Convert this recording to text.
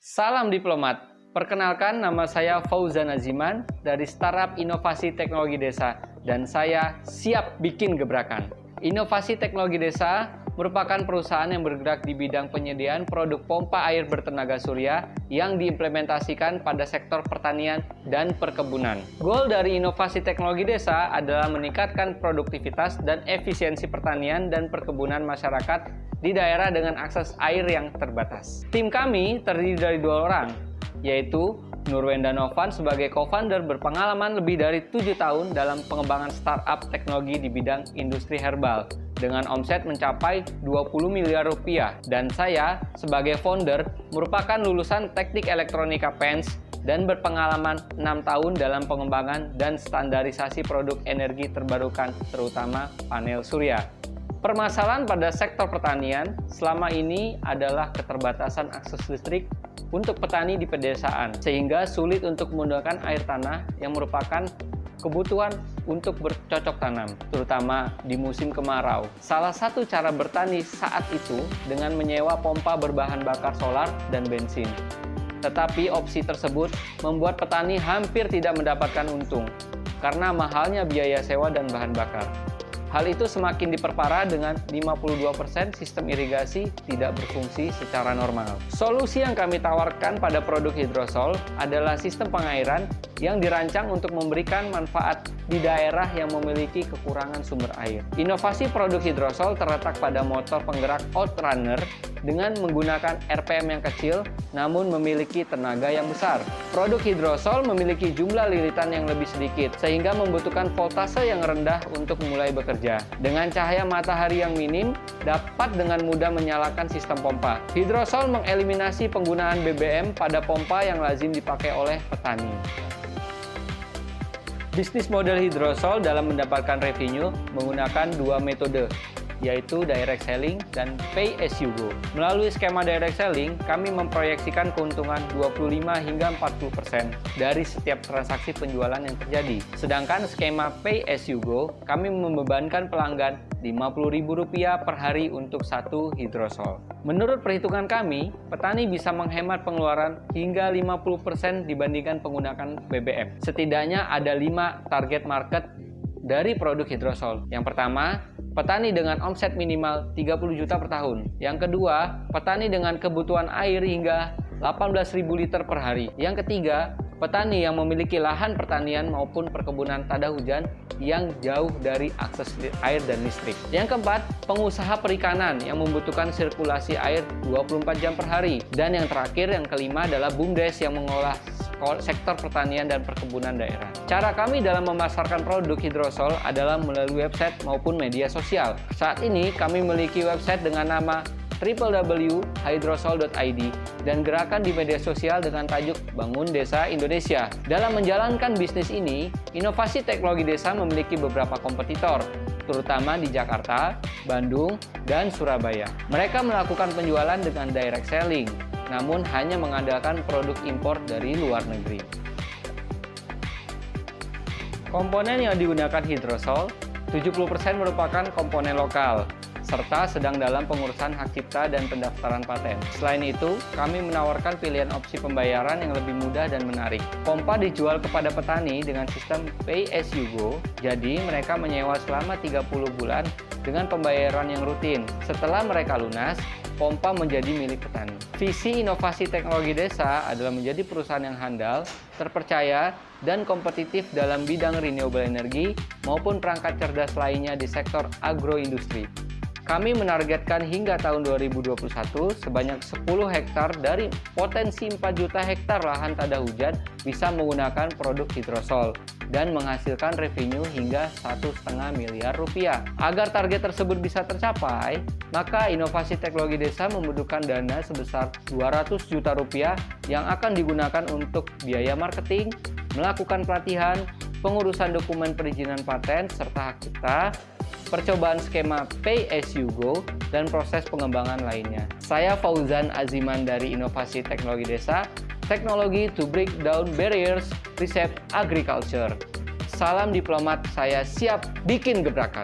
Salam diplomat, perkenalkan nama saya Fauzan Aziman dari Startup Inovasi Teknologi Desa dan saya siap bikin gebrakan. Inovasi Teknologi Desa merupakan perusahaan yang bergerak di bidang penyediaan produk pompa air bertenaga surya yang diimplementasikan pada sektor pertanian dan perkebunan. Goal dari Inovasi Teknologi Desa adalah meningkatkan produktivitas dan efisiensi pertanian dan perkebunan masyarakat di daerah dengan akses air yang terbatas. Tim kami terdiri dari 2 orang, yaitu Nurwenda Novan sebagai co-founder berpengalaman lebih dari 7 tahun dalam pengembangan startup teknologi di bidang industri herbal dengan omset mencapai 20 miliar rupiah. Dan saya sebagai founder merupakan lulusan teknik elektronika PENS dan berpengalaman 6 tahun dalam pengembangan dan standarisasi produk energi terbarukan terutama panel surya. Permasalahan pada sektor pertanian selama ini adalah keterbatasan akses listrik untuk petani di pedesaan, sehingga sulit untuk menggunakan air tanah yang merupakan kebutuhan untuk bercocok tanam, terutama di musim kemarau. Salah satu cara bertani saat itu dengan menyewa pompa berbahan bakar solar dan bensin. Tetapi opsi tersebut membuat petani hampir tidak mendapatkan untung, karena mahalnya biaya sewa dan bahan bakar. Hal itu semakin diperparah dengan 52% sistem irigasi tidak berfungsi secara normal. Solusi yang kami tawarkan pada produk Hydrosol adalah sistem pengairan yang dirancang untuk memberikan manfaat di daerah yang memiliki kekurangan sumber air. Inovasi produk Hydrosol terletak pada motor penggerak outrunner dengan menggunakan RPM yang kecil namun memiliki tenaga yang besar. Produk Hydrosol memiliki jumlah lilitan yang lebih sedikit sehingga membutuhkan voltase yang rendah untuk mulai bekerja. Dengan cahaya matahari yang minim, dapat dengan mudah menyalakan sistem pompa. Hydrosol mengeliminasi penggunaan BBM pada pompa yang lazim dipakai oleh petani. Bisnis model Hydrosol dalam mendapatkan revenue menggunakan 2 metode, yaitu direct selling dan pay as you go. Melalui skema direct selling, kami memproyeksikan keuntungan 25 hingga 40% dari setiap transaksi penjualan yang terjadi. Sedangkan skema pay as you go, kami membebankan pelanggan Rp50.000 per hari untuk 1 Hydrosol. Menurut perhitungan kami, petani bisa menghemat pengeluaran hingga 50% dibandingkan penggunaan BBM. Setidaknya ada 5 target market dari produk Hydrosol. Yang pertama, petani dengan omset minimal 30 juta per tahun. Yang kedua, petani dengan kebutuhan air hingga 18.000 liter per hari. Yang ketiga, petani yang memiliki lahan pertanian maupun perkebunan tada hujan yang jauh dari akses air dan listrik. Yang keempat, pengusaha perikanan yang membutuhkan sirkulasi air 24 jam per hari. Dan yang terakhir, yang kelima adalah BUMDes yang mengolah sektor pertanian dan perkebunan daerah. Cara kami dalam memasarkan produk Hydrosol adalah melalui website maupun media sosial. Saat ini kami memiliki website dengan nama www.hydrosol.id dan gerakan di media sosial dengan tajuk Bangun Desa Indonesia. Dalam menjalankan bisnis ini, Inovasi Teknologi Desa memiliki beberapa kompetitor, terutama di Jakarta, Bandung, dan Surabaya. Mereka melakukan penjualan dengan direct selling, namun hanya mengandalkan produk impor dari luar negeri. Komponen yang digunakan Hydrosol, 70% merupakan komponen lokal, serta sedang dalam pengurusan hak cipta dan pendaftaran paten. Selain itu, kami menawarkan pilihan opsi pembayaran yang lebih mudah dan menarik. Pompa dijual kepada petani dengan sistem pay as you go, jadi mereka menyewa selama 30 bulan dengan pembayaran yang rutin. Setelah mereka lunas, pompa menjadi milik petani. Visi Inovasi Teknologi Desa adalah menjadi perusahaan yang handal, terpercaya, dan kompetitif dalam bidang renewable energy maupun perangkat cerdas lainnya di sektor agroindustri. Kami menargetkan hingga tahun 2021 sebanyak 10 hektar dari potensi 4 juta hektar lahan tada hujan bisa menggunakan produk Hydrosol dan menghasilkan revenue hingga 1,5 miliar rupiah. Agar target tersebut bisa tercapai, maka Inovasi Teknologi Desa membutuhkan dana sebesar 200 juta rupiah yang akan digunakan untuk biaya marketing, melakukan pelatihan, pengurusan dokumen perizinan paten serta hak cipta, percobaan skema pay as you go, dan proses pengembangan lainnya. Saya Fauzan Aziman dari Inovasi Teknologi Desa, teknologi to break down barriers, reshape agriculture. Salam diplomat, saya siap bikin gebrakan.